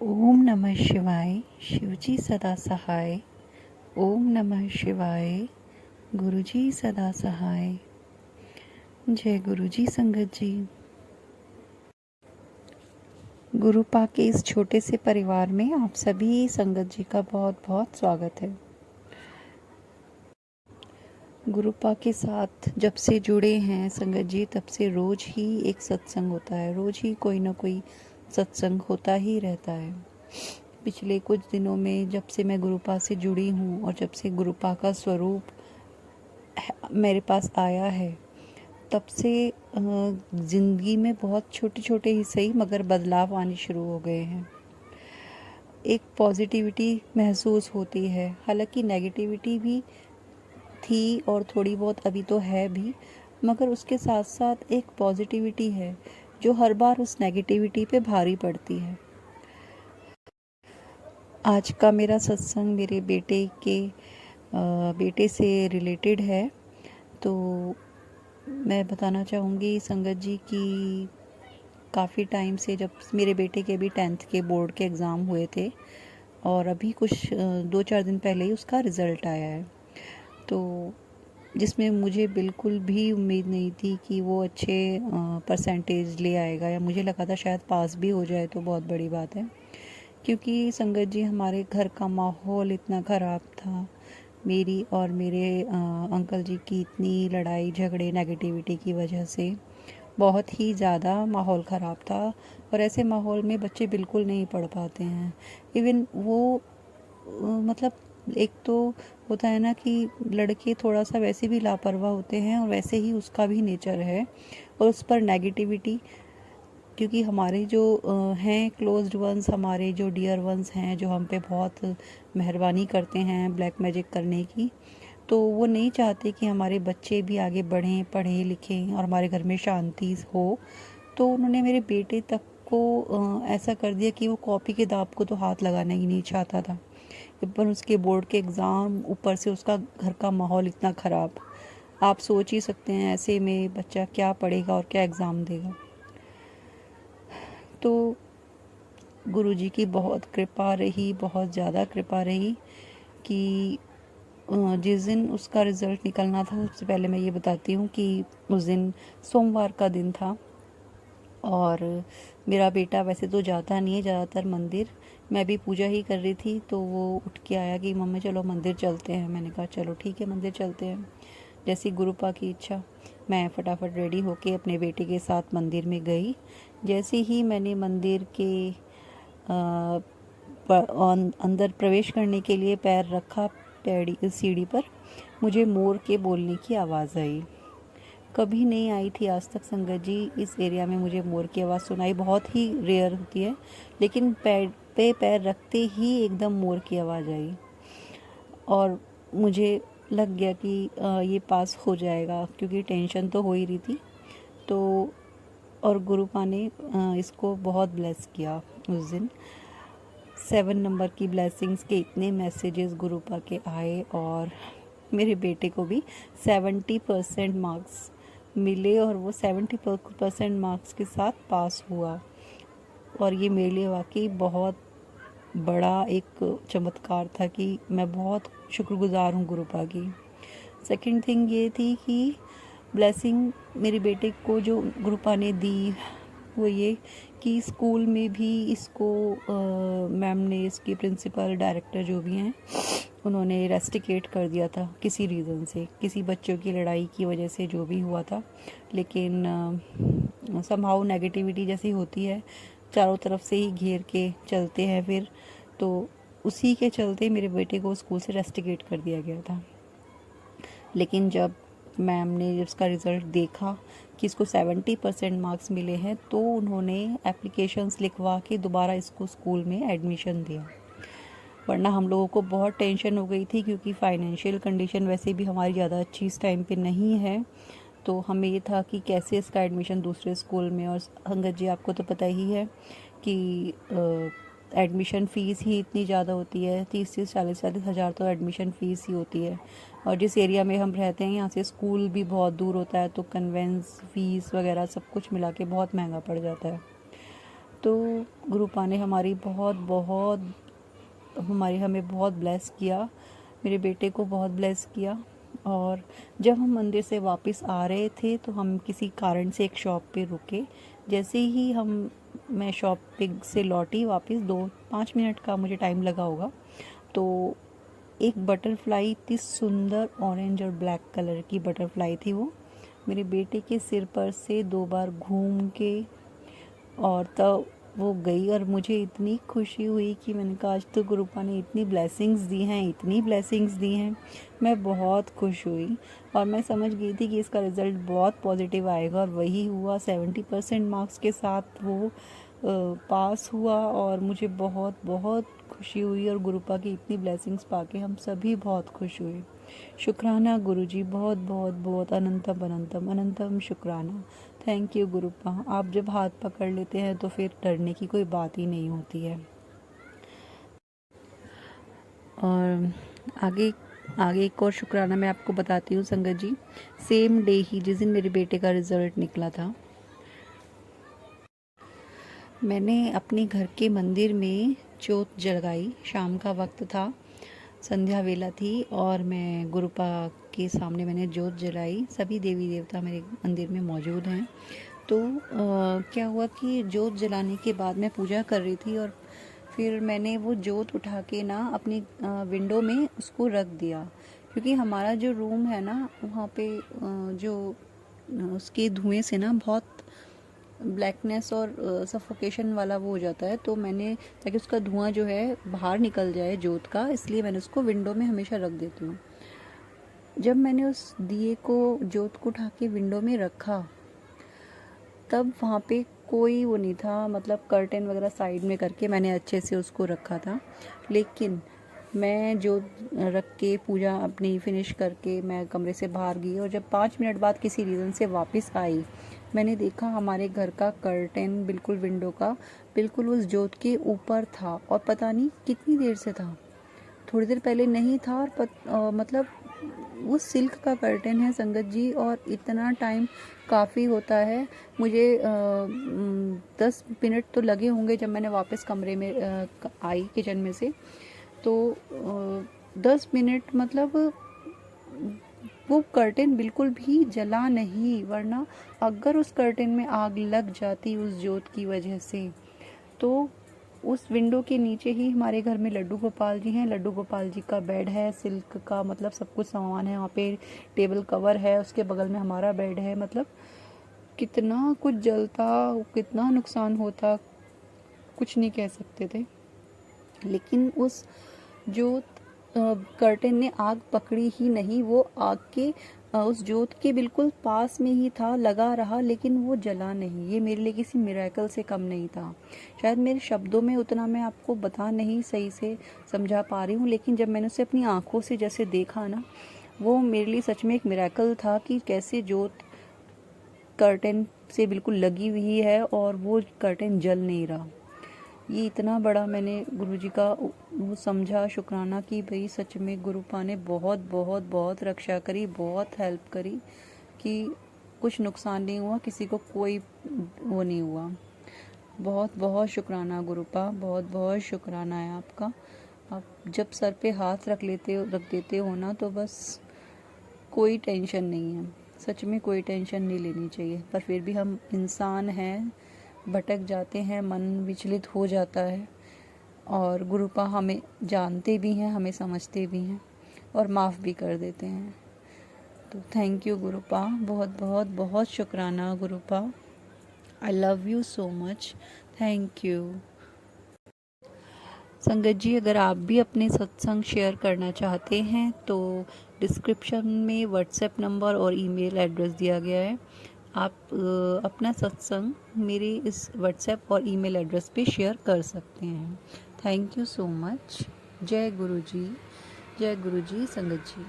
ओम नमः शिवाय। शिवजी सदा सहाय। ओम नमः शिवाय। गुरुजी सदा सहाय। जय गुरुजी संगत जी। गुरुपा के इस छोटे से परिवार में आप सभी संगत जी का बहुत बहुत स्वागत है। गुरुपा के साथ जब से जुड़े हैं संगत जी, तब से रोज ही एक सत्संग होता है, रोज ही कोई ना कोई सत्संग होता ही रहता है। पिछले कुछ दिनों में जब से मैं गुरुपा से जुड़ी हूँ और जब से गुरुपा का स्वरूप मेरे पास आया है, तब से ज़िंदगी में बहुत छोटे छोटे ही सही मगर बदलाव आने शुरू हो गए हैं। एक पॉजिटिविटी महसूस होती है, हालांकि नेगेटिविटी भी थी और थोड़ी बहुत अभी तो है भी, मगर उसके साथ साथ एक पॉजिटिविटी है जो हर बार उस नेगेटिविटी पे भारी पड़ती है। आज का मेरा सत्संग मेरे बेटे से रिलेटेड है। तो मैं बताना चाहूँगी संगत जी कि काफ़ी टाइम से, जब मेरे बेटे के भी 10th के बोर्ड के एग्ज़ाम हुए थे और अभी कुछ 2-4 दिन पहले ही उसका रिज़ल्ट आया है, तो जिसमें मुझे बिल्कुल भी उम्मीद नहीं थी कि वो अच्छे परसेंटेज ले आएगा, या मुझे लगा था शायद पास भी हो जाए तो बहुत बड़ी बात है। क्योंकि संगत जी हमारे घर का माहौल इतना ख़राब था, मेरी और मेरे अंकल जी की इतनी लड़ाई झगड़े नेगेटिविटी की वजह से बहुत ही ज़्यादा माहौल ख़राब था। और ऐसे माहौल में बच्चे बिल्कुल नहीं पढ़ पाते हैं। इवन वो मतलब एक तो होता है ना कि लड़के थोड़ा सा वैसे भी लापरवाह होते हैं, और वैसे ही उसका भी नेचर है, और उस पर नेगेटिविटी, क्योंकि हमारे जो हैं क्लोज्ड वंस, हमारे जो डियर वंस हैं, जो हम पे बहुत मेहरबानी करते हैं ब्लैक मैजिक करने की, तो वो नहीं चाहते कि हमारे बच्चे भी आगे बढ़ें, पढ़ें लिखें और हमारे घर में शांति हो। तो उन्होंने मेरे बेटे तक को ऐसा कर दिया कि वो कॉपी किताब को तो हाथ लगाना ही नहीं चाहता था। ऊपर उसके बोर्ड के एग्ज़ाम, ऊपर से उसका घर का माहौल इतना ख़राब। आप सोच ही सकते हैं ऐसे में बच्चा क्या पढ़ेगा और क्या एग्ज़ाम देगा। तो गुरुजी की बहुत कृपा रही, बहुत ज़्यादा कृपा रही कि जिस दिन उसका रिज़ल्ट निकलना था, सबसे पहले मैं ये बताती हूँ कि उस दिन सोमवार का दिन था। और मेरा बेटा वैसे तो जाता नहीं है ज़्यादातर मंदिर, मैं भी पूजा ही कर रही थी, तो वो उठ के आया कि मम्मी चलो मंदिर चलते हैं। मैंने कहा चलो ठीक है, मंदिर चलते हैं। जैसी गुरुपा की इच्छा, मैं फटाफट रेडी होके अपने बेटे के साथ मंदिर में गई। जैसे ही मैंने मंदिर के अंदर प्रवेश करने के लिए पैर रखा, सीढ़ी पर, मुझे मोर के बोलने की आवाज़ आई। कभी नहीं आई थी आज तक संगत जी इस एरिया में मुझे मोर की आवाज़ सुनाई, बहुत ही रेयर होती है, लेकिन पैर पे पैर रखते ही एकदम मोर की आवाज़ आई और मुझे लग गया कि ये पास हो जाएगा, क्योंकि टेंशन तो हो ही रही थी। तो और गुरुपा ने इसको बहुत ब्लेस किया उस दिन। 7 नंबर की ब्लेसिंग्स के इतने मैसेजेस गुरुपा के आए, और मेरे बेटे को भी 70% मार्क्स मिले और वो 70% मार्क्स के साथ पास हुआ। और ये मेरे लिए वाकई बहुत बड़ा एक चमत्कार था कि मैं बहुत शुक्रगुज़ार हूँ गुरुपा की। सेकंड थिंग ये थी कि ब्लेसिंग मेरे बेटे को जो गुरुपा ने दी, वो ये कि स्कूल में भी इसको मैम ने, इसकी प्रिंसिपल डायरेक्टर जो भी हैं, उन्होंने रेस्टिकेट कर दिया था किसी रीज़न से, किसी बच्चों की लड़ाई की वजह से जो भी हुआ था। लेकिन समहाउ नेगेटिविटी जैसी होती है, चारों तरफ से ही घेर के चलते हैं फिर, तो उसी के चलते मेरे बेटे को स्कूल से रेस्टिकेट कर दिया गया था। लेकिन जब मैम ने उसका रिज़ल्ट देखा कि इसको 70% मार्क्स मिले हैं, तो उन्होंने एप्लीकेशंस लिखवा के दोबारा इसको स्कूल में एडमिशन दिया। वरना हम लोगों को बहुत टेंशन हो गई थी, क्योंकि फाइनेंशियल कंडीशन वैसे भी हमारी ज़्यादा अच्छी इस टाइम पे नहीं है। तो हमें ये था कि कैसे इसका एडमिशन दूसरे स्कूल में, और अंगद जी आपको तो पता ही है कि एडमिशन फ़ीस ही इतनी ज़्यादा होती है, 30-40 हज़ार तो एडमिशन फ़ीस ही होती है। और जिस एरिया में हम रहते हैं यहाँ से स्कूल भी बहुत दूर होता है, तो कन्वेंस फ़ीस वगैरह सब कुछ मिला के बहुत महंगा पड़ जाता है। तो गुरुपा ने हमें बहुत ब्लेस किया, मेरे बेटे को बहुत ब्लेस किया। और जब हम मंदिर से वापस आ रहे थे तो हम किसी कारण से एक शॉप पे रुके। जैसे ही मैं शॉप पे से लौटी वापस, 2-5 मिनट का मुझे टाइम लगा होगा, तो एक बटरफ्लाई, इतनी सुंदर ऑरेंज और ब्लैक कलर की बटरफ्लाई थी, वो मेरे बेटे के सिर पर से 2 बार घूम के और तब वो गई। और मुझे इतनी खुशी हुई कि मैंने कहा आज तो गुरुपा ने इतनी ब्लेसिंग्स दी हैं, मैं बहुत खुश हुई। और मैं समझ गई थी कि इसका रिज़ल्ट बहुत पॉजिटिव आएगा, और वही हुआ। 70% मार्क्स के साथ वो पास हुआ, और मुझे बहुत बहुत खुशी हुई। और गुरुपा की इतनी ब्लेसिंग्स पाके हम सभी बहुत खुश हुए। शुक्राना गुरुजी, बहुत बहुत बहुत अनंतम अनंतम अनंतम शुक्राना। Thank you गुरुपा। आप जब हाथ पकड़ लेते हैं तो फिर डरने की कोई बात ही नहीं होती है। और आगे एक और शुक्राना मैं आपको बताती हूँ संगत जी। सेम डे ही, जिस दिन मेरे बेटे का रिज़ल्ट निकला था, मैंने अपने घर के मंदिर में जोत जगाई। शाम का वक्त था, संध्या वेला थी, और मैं गुरुपा के सामने मैंने जोत जलाई। सभी देवी देवता मेरे मंदिर में मौजूद हैं। तो क्या हुआ कि जोत जलाने के बाद मैं पूजा कर रही थी, और फिर मैंने वो जोत उठा के ना अपनी विंडो में उसको रख दिया। क्योंकि हमारा जो रूम है ना, वहाँ पे जो उसके धुएं से ना बहुत ब्लैकनेस और सफोकेशन वाला वो हो जाता है। तो मैंने, ताकि उसका धुआं जो है बाहर निकल जाए जोत का, इसलिए मैंने उसको विंडो में हमेशा रख देती हूँ। जब मैंने उस दिए को, जोत को उठा के विंडो में रखा, तब वहाँ पे कोई वो नहीं था, मतलब कर्टेन वगैरह साइड में करके मैंने अच्छे से उसको रखा था। लेकिन मैं जो रख के पूजा अपनी फिनिश करके मैं कमरे से बाहर गई, और जब 5 मिनट बाद किसी रीज़न से वापस आई, मैंने देखा हमारे घर का कर्टेन बिल्कुल विंडो का बिल्कुल उस जोत के ऊपर था। और पता नहीं कितनी देर से था, थोड़ी देर पहले नहीं था। और मतलब वो सिल्क का कर्टेन है संगत जी, और इतना टाइम काफ़ी होता है। मुझे 10 मिनट तो लगे होंगे जब मैंने वापस कमरे में आई किचन में से। तो 10 मिनट, मतलब वो कर्टेन बिल्कुल भी जला नहीं, वरना अगर उस कर्टेन में आग लग जाती उस जोत की वजह से, तो उस विंडो के नीचे ही हमारे घर में लड्डू गोपाल जी हैं। लड्डू गोपाल जी का बेड है, सिल्क का, मतलब सब कुछ सामान है वहाँ पे, टेबल कवर है, उसके बगल में हमारा बेड है। मतलब कितना कुछ जलता, कितना नुकसान होता, कुछ नहीं कह सकते थे। लेकिन उस जो कर्टेन ने आग पकड़ी ही नहीं, वो आग के उस जोत के बिल्कुल पास में ही था, लगा रहा, लेकिन वो जला नहीं। ये मेरे लिए किसी मिरेकल से कम नहीं था। शायद मेरे शब्दों में उतना मैं आपको बता नहीं सही से समझा पा रही हूँ, लेकिन जब मैंने उसे अपनी आंखों से जैसे देखा ना, वो मेरे लिए सच में एक मिरेकल था कि कैसे जोत कर्टेन से बिल्कुल लगी हुई है और वो कर्टेन जल नहीं रहा। ये इतना बड़ा मैंने गुरुजी का वो समझा, शुक्राना कि भाई सच में गुरुपा ने बहुत बहुत बहुत रक्षा करी, बहुत हेल्प करी कि कुछ नुकसान नहीं हुआ, किसी को कोई वो नहीं हुआ। बहुत बहुत शुक्राना गुरुपा, बहुत बहुत शुक्राना है आपका। आप जब सर पे हाथ रख देते हो ना, तो बस कोई टेंशन नहीं है। सच में कोई टेंशन नहीं लेनी चाहिए, पर फिर भी हम इंसान हैं, भटक जाते हैं, मन विचलित हो जाता है। और गुरुपा हमें जानते भी हैं, हमें समझते भी हैं, और माफ़ भी कर देते हैं। तो थैंक यू गुरुपा, बहुत बहुत बहुत शुक्राना गुरुपा। I love you so much, thank you. संगत जी, अगर आप भी अपने सत्संग शेयर करना चाहते हैं तो डिस्क्रिप्शन में व्हाट्सएप नंबर और ईमेल एड्रेस दिया गया है। आप अपना सत्संग मेरे इस व्हाट्सएप और ईमेल एड्रेस पे शेयर कर सकते हैं। Thank you so much. जय गुरु जी, जय गुरु जी, संगत जी।